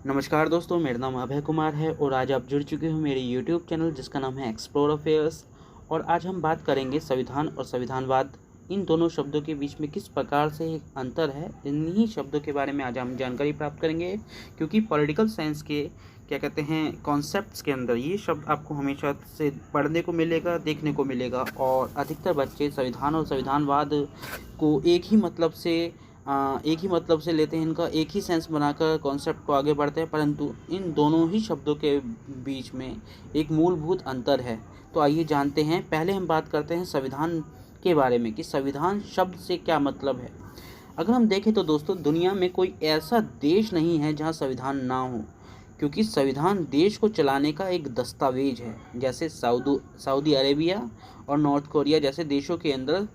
नमस्कार दोस्तों, मेरा नाम अभय कुमार है और आज आप जुड़ चुके हो मेरे यूट्यूब चैनल जिसका नाम है एक्सप्लोर अफेयर्स। और आज हम बात करेंगे संविधान और संविधानवाद, इन दोनों शब्दों के बीच में किस प्रकार से एक अंतर है। इन्हीं शब्दों के बारे में आज हम जानकारी प्राप्त करेंगे, क्योंकि पॉलिटिकल साइंस के क्या कहते हैं कॉन्सेप्ट्स के अंदर ये शब्द आपको हमेशा से पढ़ने को मिलेगा, देखने को मिलेगा। और अधिकतर बच्चे संविधान और संविधानवाद को एक ही मतलब से लेते हैं, इनका एक ही सेंस बनाकर कॉन्सेप्ट को आगे बढ़ते हैं, परंतु इन दोनों ही शब्दों के बीच में एक मूलभूत अंतर है। तो आइए जानते हैं। पहले हम बात करते हैं संविधान के बारे में कि संविधान शब्द से क्या मतलब है। अगर हम देखें तो दोस्तों, दुनिया में कोई ऐसा देश नहीं है जहां संविधान ना हो, क्योंकि संविधान देश को चलाने का एक दस्तावेज है। जैसे सऊदी अरेबिया और नॉर्थ कोरिया जैसे देशों के अंदर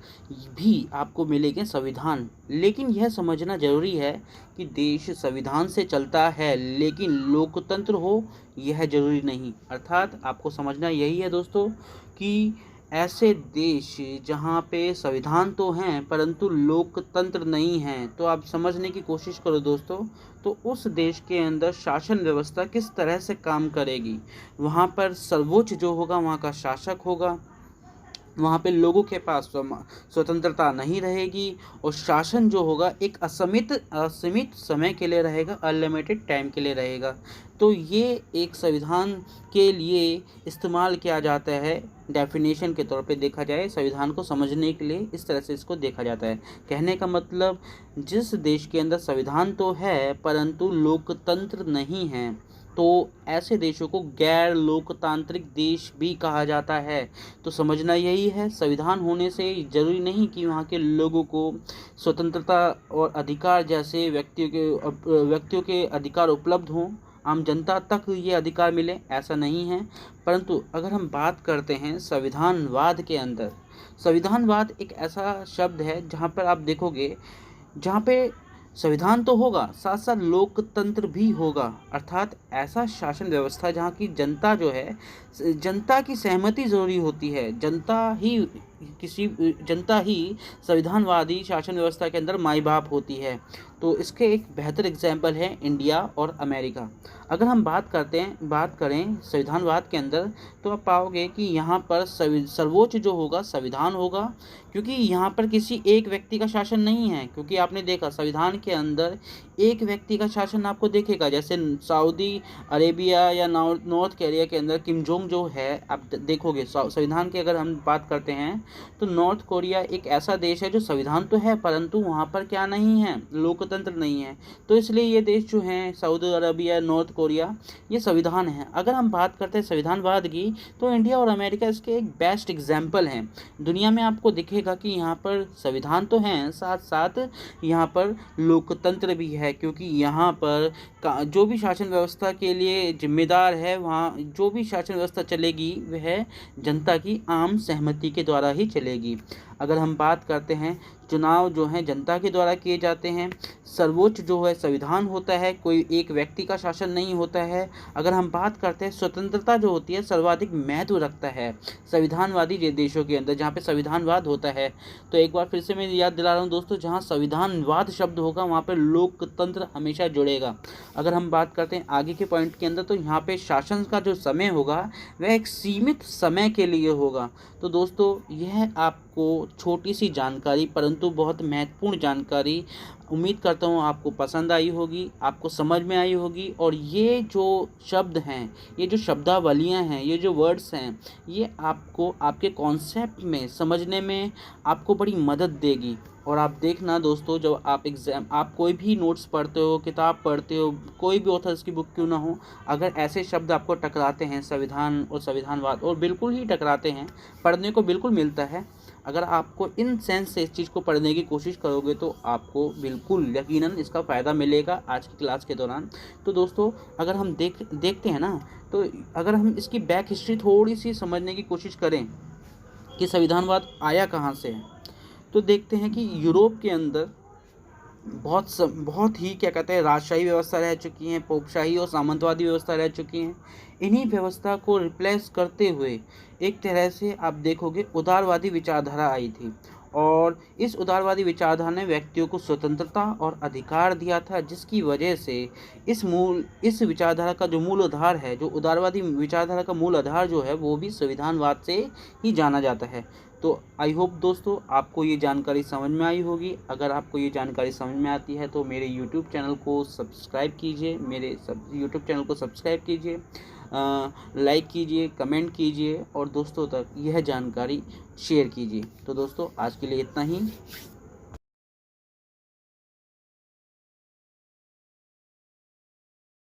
भी आपको मिलेंगे संविधान, लेकिन यह समझना जरूरी है कि देश संविधान से चलता है, लेकिन लोकतंत्र हो यह जरूरी नहीं। अर्थात आपको समझना यही है दोस्तों कि ऐसे देश जहाँ पे संविधान तो हैं परंतु लोकतंत्र नहीं है, तो आप समझने की कोशिश करो दोस्तों, तो उस देश के अंदर शासन व्यवस्था किस तरह से काम करेगी। वहाँ पर सर्वोच्च जो होगा वहाँ का शासक होगा, वहाँ पे लोगों के पास स्वतंत्रता नहीं रहेगी, और शासन जो होगा एक असीमित समय के लिए रहेगा, अनलिमिटेड टाइम के लिए रहेगा। तो ये एक संविधान के लिए इस्तेमाल किया जाता है। डेफिनेशन के तौर पे देखा जाए, संविधान को समझने के लिए इस तरह से इसको देखा जाता है। कहने का मतलब, जिस देश के अंदर संविधान तो है परंतु लोकतंत्र नहीं है, तो ऐसे देशों को गैर लोकतांत्रिक देश भी कहा जाता है। तो समझना यही है, संविधान होने से ज़रूरी नहीं कि वहाँ के लोगों को स्वतंत्रता और अधिकार जैसे व्यक्तियों के अधिकार उपलब्ध हों, आम जनता तक ये अधिकार मिले, ऐसा नहीं है। परंतु अगर हम बात करते हैं संविधानवाद के अंदर, संविधानवाद एक ऐसा शब्द है जहाँ पर आप देखोगे, जहाँ पे संविधान तो होगा साथ साथ लोकतंत्र भी होगा। अर्थात ऐसा शासन व्यवस्था जहाँ की जनता जो है, जनता की सहमति ज़रूरी होती है। जनता ही संविधानवादी शासन व्यवस्था के अंदर माई बाप होती है। तो इसके एक बेहतर एग्जाम्पल है इंडिया और अमेरिका। अगर हम बात करें संविधानवाद के अंदर, तो आप पाओगे कि यहाँ पर सर्वोच्च जो होगा संविधान होगा, क्योंकि यहाँ पर किसी एक व्यक्ति का शासन नहीं है। क्योंकि आपने देखा संविधान के अंदर एक व्यक्ति का शासन आपको देखेगा, जैसे सऊदी अरेबिया या नॉर्थ कोरिया के अंदर किम जोंग जो है, आप देखोगे संविधान की अगर हम बात करते हैं तो नॉर्थ कोरिया एक ऐसा देश है जो संविधान तो है परंतु वहाँ पर क्या नहीं है, लोकतंत्र नहीं है। तो इसलिए ये देश जो हैं सऊदी अरबिया, नॉर्थ कोरिया, ये संविधान है। अगर हम बात करते हैं संविधानवाद की, तो इंडिया और अमेरिका इसके एक बेस्ट एग्जाम्पल हैं। दुनिया में आपको दिखेगा कि यहाँ पर संविधान तो हैं, साथ साथ यहाँ पर लोकतंत्र भी है, क्योंकि यहाँ पर जो भी शासन व्यवस्था के लिए जिम्मेदार है, वहाँ जो भी शासन व्यवस्था चलेगी वह जनता की आम सहमति के द्वारा ही चलेगी। अगर हम बात करते हैं, चुनाव जो हैं जनता के द्वारा किए जाते हैं। सर्वोच्च जो है संविधान होता है, कोई एक व्यक्ति का शासन नहीं होता है। अगर हम बात करते हैं, स्वतंत्रता जो होती है सर्वाधिक महत्व रखता है संविधानवादी देशों के अंदर जहाँ पे संविधानवाद होता है। तो एक बार फिर से मैं याद दिला रहा हूँ दोस्तों, जहाँ संविधानवाद शब्द होगा वहाँ पर लोकतंत्र हमेशा जुड़ेगा। अगर हम बात करते हैं आगे के पॉइंट के अंदर, तो यहाँ पे शासन का जो समय होगा वह एक सीमित समय के लिए होगा। तो दोस्तों, यह आपको छोटी सी जानकारी परंतु बहुत महत्वपूर्ण जानकारी, उम्मीद करता हूँ आपको पसंद आई होगी, आपको समझ में आई होगी। और ये जो शब्द हैं, ये जो शब्दावलियाँ हैं, ये जो वर्ड्स हैं, ये आपको आपके कॉन्सेप्ट में समझने में आपको बड़ी मदद देगी। और आप देखना दोस्तों, जब आप कोई भी नोट्स पढ़ते हो, किताब पढ़ते हो, कोई भी ऑथर्स की बुक क्यों ना हो, अगर ऐसे शब्द आपको टकराते हैं, संविधान और संविधानवाद, और बिल्कुल ही टकराते हैं, पढ़ने को बिल्कुल मिलता है, अगर आपको इन सेंस से इस चीज़ को पढ़ने की कोशिश करोगे तो आपको बिल्कुल यकीनन इसका फ़ायदा मिलेगा आज की क्लास के दौरान। तो दोस्तों, अगर हम देखते हैं ना, तो अगर हम इसकी बैक हिस्ट्री थोड़ी सी समझने की कोशिश करें कि संविधानवाद आया कहाँ से है, तो देखते हैं कि यूरोप के अंदर बहुत ही क्या कहते हैं राजशाही व्यवस्था रह चुकी हैं, पोपशाही और सामंतवादी व्यवस्था रह चुकी हैं। इन्हीं व्यवस्था को रिप्लेस करते हुए एक तरह से आप देखोगे उदारवादी विचारधारा आई थी। और इस उदारवादी विचारधारा ने व्यक्तियों को स्वतंत्रता और अधिकार दिया था, जिसकी वजह से इस विचारधारा का जो मूल आधार है, जो उदारवादी विचारधारा का मूल आधार जो है, वो भी संविधानवाद से ही जाना जाता है। तो आई होप दोस्तों आपको ये जानकारी समझ में आई होगी। अगर आपको ये जानकारी समझ में आती है तो मेरे यूट्यूब चैनल को सब्सक्राइब कीजिए, यूट्यूब चैनल को सब्सक्राइब कीजिए, लाइक कीजिए, कमेंट कीजिए और दोस्तों तक यह जानकारी शेयर कीजिए। तो दोस्तों आज के लिए इतना ही।